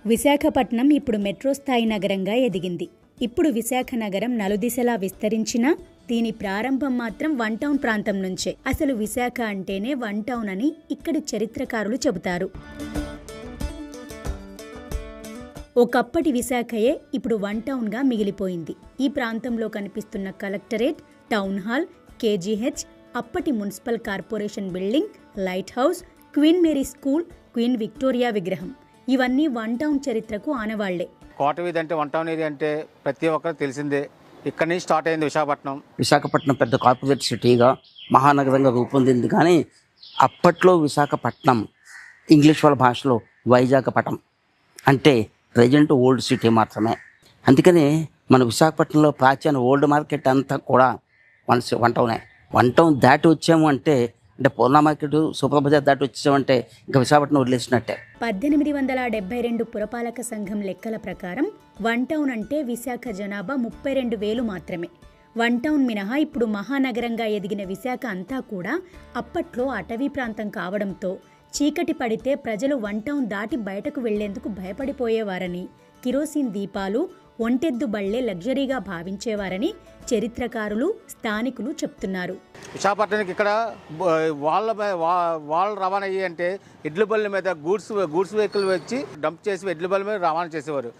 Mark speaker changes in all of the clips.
Speaker 1: విశాఖపట్నం ఇప్పుడు మెట్రో స్థాయి నగరంగా ఎదిగింది. ఇప్పుడు విశాఖ నగరం నలుదిశలా విస్తరించినా దీని ప్రారంభం మాత్రం వన్ టౌన్ ప్రాంతం నుంచే. అసలు విశాఖ అంటేనే వన్ టౌన్ అని ఇక్కడి చరిత్రకారులు చెబుతారు. ఒకప్పటి విశాఖయే ఇప్పుడు వన్ టౌన్గా మిగిలిపోయింది. ఈ ప్రాంతంలో కనిపిస్తున్న కలెక్టరేట్, టౌన్ హాల్, కేజీహెచ్, అప్పటి municipal corporation building, light house, Queen Mary School, Queen Victoria విగ్రహం ఇవన్నీ వన్ టౌన్ చరిత్రకు ఆనవాళ్లే.
Speaker 2: కోట వీధి అంటే వన్ టౌన్ ఇది అంటే ప్రతి ఒక్కరు తెలిసిందే. ఇక్కడి నుంచి స్టార్ట్ అయింది విశాఖపట్నం.
Speaker 3: విశాఖపట్నం పెద్ద కార్పొరేట్ సిటీగా మహానగరంగా రూపొందింది. కానీ అప్పట్లో విశాఖపట్నం ఇంగ్లీష్ వాళ్ళ భాషలో వైజాగపట్నం అంటే ప్రజెంట్ ఓల్డ్ సిటీ మాత్రమే. అందుకని మన విశాఖపట్నంలో ప్రాచీన ఓల్డ్ మార్కెట్ అంతా కూడా వన్ టౌనే. వన్ టౌన్ దాటి వచ్చాము అంటే పూర్ణ మార్కెట్, సూపర్ బజార్ దాటి వచ్చామంటే ఇంకా విశాఖపట్నం వదిలేసినట్టే.
Speaker 1: 1872 పురపాలక సంఘం లెక్కల ప్రకారం వన్ టౌన్ అంటే విశాఖ జనాభా 32,000 మాత్రమే. వన్ టౌన్ మినహా ఇప్పుడు మహానగరంగా ఎదిగిన విశాఖ అంతా కూడా అప్పట్లో అటవీ ప్రాంతం కావడంతో చీకటి పడితే ప్రజలు వన్ టౌన్ దాటి బయటకు వెళ్లేందుకు భయపడిపోయేవారని, కిరోసిన్ దీపాలు, ఒంటెద్దు బళ్లే లగ్జరీగా భావించేవారని చరిత్రకారులు, స్థానికులు చెప్తున్నారు.
Speaker 2: విశాఖపట్నానికి ఇక్కడ వాళ్ళ రవాణా అయ్యి అంటే ఎడ్ల బళ్ళ మీద గూడ్స్ వెహికల్ వచ్చి డంప్ చేసి ఎడ్ల బళ్ళ మీద రవాణా చేసేవారు.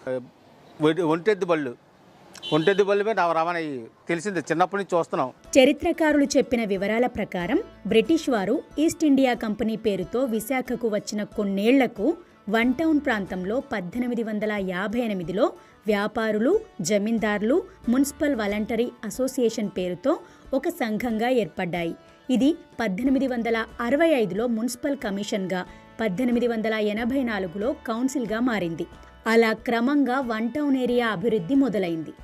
Speaker 2: ఒంటెద్దు బళ్ళు మీద రవాణా అయ్యి తెలిసిందే, చిన్నప్పటి నుంచి చూస్తున్నాం.
Speaker 1: చరిత్రకారులు చెప్పిన వివరాల ప్రకారం బ్రిటిష్ వారు ఈస్ట్ ఇండియా కంపెనీ పేరుతో విశాఖకు వచ్చిన కొన్నేళ్లకు వన్ టౌన్ ప్రాంతంలో 1858లో వ్యాపారులు, జమీందారులు మున్సిపల్ వాలంటరీ అసోసియేషన్ పేరుతో ఒక సంఘంగా ఏర్పడ్డాయి. ఇది 1865లో మున్సిపల్ కమిషన్గా, 1884లో కౌన్సిల్గా మారింది. అలా క్రమంగా వన్ టౌన్ ఏరియా అభివృద్ధి మొదలైంది.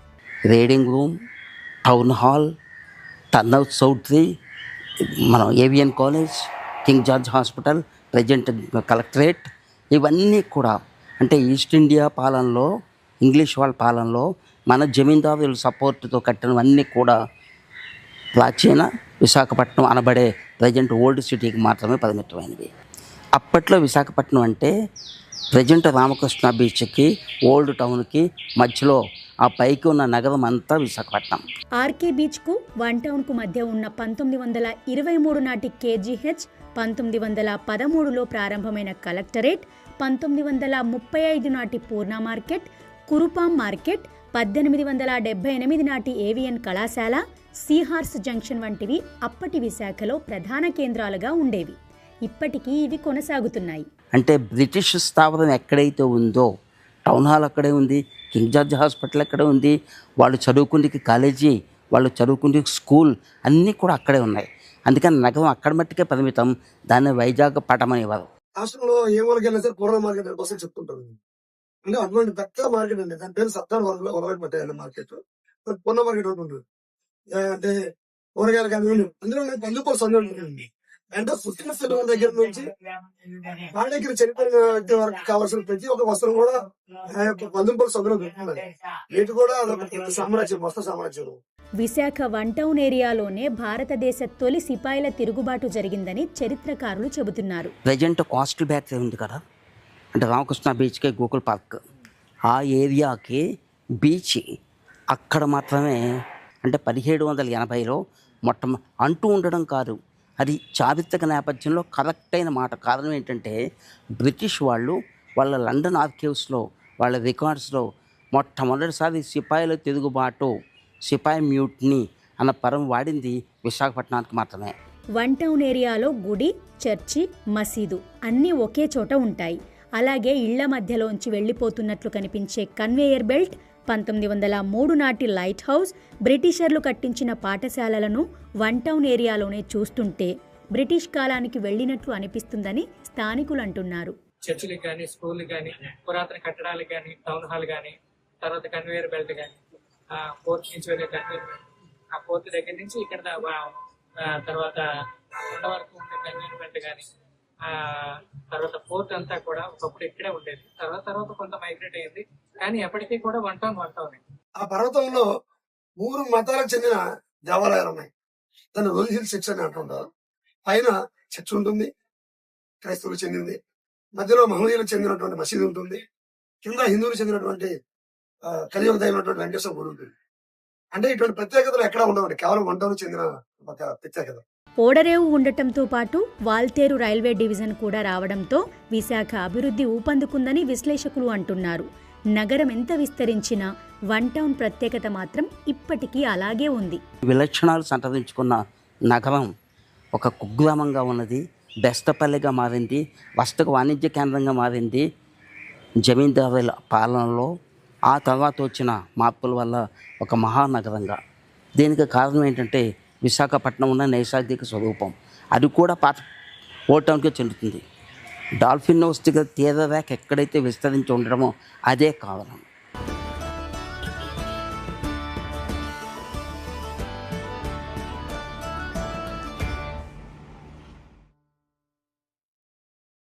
Speaker 3: రీడింగ్ రూమ్, టౌన్ హాల్, టర్న్అవుట్ సౌత్రీ, మనం AVN college, King George hospital, present collectorate ఇవన్నీ కూడా అంటే ఈస్ట్ ఇండియా పాలనలో, ఇంగ్లీష్ వాళ్ళ పాలనలో మన జమీందారుల సపోర్టుతో కట్టినవన్నీ కూడా ప్రాచీన విశాఖపట్నం అనబడే ప్రజెంట్ ఓల్డ్ సిటీకి మాత్రమే పరిమితమైనవి. అప్పట్లో విశాఖపట్నం అంటే ప్రజెంట్ రామకృష్ణ బీచ్కి, ఓల్డ్ టౌన్కి మధ్యలో ఆ పైకి ఉన్న నగరం అంతా విశాఖపట్నం.
Speaker 1: ఆర్కే బీచ్కు, వన్ టౌన్కు మధ్య ఉన్న 1923 నాటి కేజీహెచ్, 1913లో ప్రారంభమైన కలెక్టరేట్, 1935 నాటి పూర్ణ మార్కెట్, కురుపాం మార్కెట్, 1878 నాటి ఏవియన్ కళాశాల, సీహార్స్ జంక్షన్ వంటివి అప్పటి విశాఖలో ప్రధాన కేంద్రాలుగా ఉండేవి. ఇప్పటికీ ఇవి కొనసాగుతున్నాయి.
Speaker 3: అంటే బ్రిటిష్ స్థావరం ఎక్కడైతే ఉందో టౌన్ హాల్ అక్కడే ఉంది, కింగ్ జార్జ్ హాస్పిటల్ అక్కడే ఉంది, వాళ్ళు చదువుకునే కాలేజీ, వాళ్ళు చదువుకునే స్కూల్ అన్నీ కూడా అక్కడే ఉన్నాయి. అందుకని నగరం అక్కడ మట్టుకే పరిమితం. దాన్ని వైజాగ్ పటం అనేవారు.
Speaker 4: రాష్ట్రంలో ఏ ఊరికైనా సరే పూర్ణ మార్కెట్ కోసం చెప్తుంటారు. అంటే అటువంటి పెద్ద మార్కెట్ అండి. దాని పేరు సత్తాన్ వరంలో వదలబెట్టాయి మార్కెట్. పూర్ణ మార్కెట్ ఉంటుంది. అంటే కూరగాయలు కానీ అందులో పందుకోసం సందుంటుంది. అంటే పుట్టిన సినిమా దగ్గర నుంచి వాళ్ళ దగ్గర చరిత్ర వరకు కావాల్సిన ప్రతి ఒక్క వస్త్రం కూడా పందుకోల సందులో దొరుకుతుంది. వీటి కూడా అదొక సామ్రాజ్యం, వస్త్ర సామ్రాజ్యం.
Speaker 1: విశాఖ వన్ టౌన్ ఏరియాలోనే భారతదేశ తొలి సిపాయిల తిరుగుబాటు జరిగిందని చరిత్రకారులు చెబుతున్నారు.
Speaker 3: ప్రజెంట్ కాస్టల్ బ్యాటరీ ఉంది కదా, అంటే రామకృష్ణ బీచ్కి, గోకుల్ పార్క్ ఆ ఏరియాకి బీచ్ అక్కడ మాత్రమే. అంటే 1780లో అంటూ ఉండడం కాదు, అది చారిత్రక నేపథ్యంలో కరెక్ట్ అయిన మాట. కారణం ఏంటంటే బ్రిటిష్ వాళ్ళు వాళ్ళ లండన్ ఆర్కైవ్స్లో, వాళ్ళ రికార్డ్స్లో మొట్టమొదటిసారి సిపాయిల తిరుగుబాటు, సిపాయి మ్యూట్ని అన్న పదం వాడింది విశాఖపట్నానికి మాత్రమే.
Speaker 1: వన్ టౌన్ ఏరియాలో గుడి, చర్చి, మసీదు అన్నీ ఒకే చోట ఉంటాయి. అలాగే ఇళ్ల మధ్యలోంచి వెళ్లిపోతున్నట్లు కనిపించే కన్వేయర్ బెల్ట్, 1903 నాటి లైట్ హౌస్, బ్రిటిషర్లు కట్టించిన పాఠశాలలను వన్ టౌన్ ఏరియాలోనే చూస్తుంటే బ్రిటిష్ కాలానికి వెళ్ళినట్లు అనిపిస్తుందని స్థానికులు అంటున్నారు.
Speaker 5: చర్చిలకు కానీ, స్కూల్ కానీ, పురాతన కట్టడాలు కానీ, టౌన్ హాల్ కానీ, తర్వాత కన్వేయర్ బెల్ట్ కానీ, పోర్ట్ నుంచి వెళ్ళే కన్వేయర్ బెల్ట్, ఆ పోర్ట్ దగ్గర నుంచి ఇక్కడ తర్వాత కొండ వరకు ఉండే కన్వేయర్ బెల్ట్ కానీ, తర్వాత పోర్ట్ అంతా కూడా ఒకప్పుడు ఇక్కడే ఉండేది. తర్వాత కొంత మైగ్రేట్ అయింది. కానీ ఎప్పటికీ కూడా వన్ టౌన్.
Speaker 4: ఆ పర్వతంలో 3 మతాలకు చెందిన దేవాలయాలు ఉన్నాయి. దాన్ని రోల్ హిల్ చర్చ్ అని అంటుంటారు. పైన చర్చ్ ఉంటుంది, క్రైస్తవులకు చెందింది. మధ్యలో మహమ్మదీయులకు చెందినటువంటి మసీదు ఉంటుంది. కింద హిందువులకు చెందినటువంటి కలియుగ దైవమైనటువంటి వెంకటేశ్వర గుడి ఉంటుంది. అంటే ఇటువంటి ప్రత్యేకతలు ఎక్కడ ఉండవండి, కేవలం వన్ టౌన్ చెందిన ఒక ప్రత్యేకత.
Speaker 1: ఓడరేవు ఉండటంతో పాటు వాల్తేరు రైల్వే డివిజన్ కూడా రావడంతో విశాఖ అభివృద్ధి ఊపందుకుందని విశ్లేషకులు అంటున్నారు. నగరం ఎంత విస్తరించినా వన్ టౌన్ ప్రత్యేకత మాత్రం ఇప్పటికీ అలాగే ఉంది.
Speaker 3: విలక్షణాలు సంతరించుకున్న నగరం ఒక కుగ్రామంగా ఉన్నది, బెస్తపల్లిగా మారింది, వర్తక వాణిజ్య కేంద్రంగా మారింది జమీందారుల పాలనలో. ఆ తర్వాత వచ్చిన మార్పుల వల్ల ఒక మహానగరంగా. దీనికి కారణం ఏంటంటే విశాఖపట్నం ఉన్న నైసర్గిక స్వరూపం. అది కూడా పాత ఓల్డ్ టౌన్కే చెందుతుంది. డాల్ఫిన్ తీరరేఖ ఎక్కడైతే విస్తరించి ఉండడమో అదే కారణం.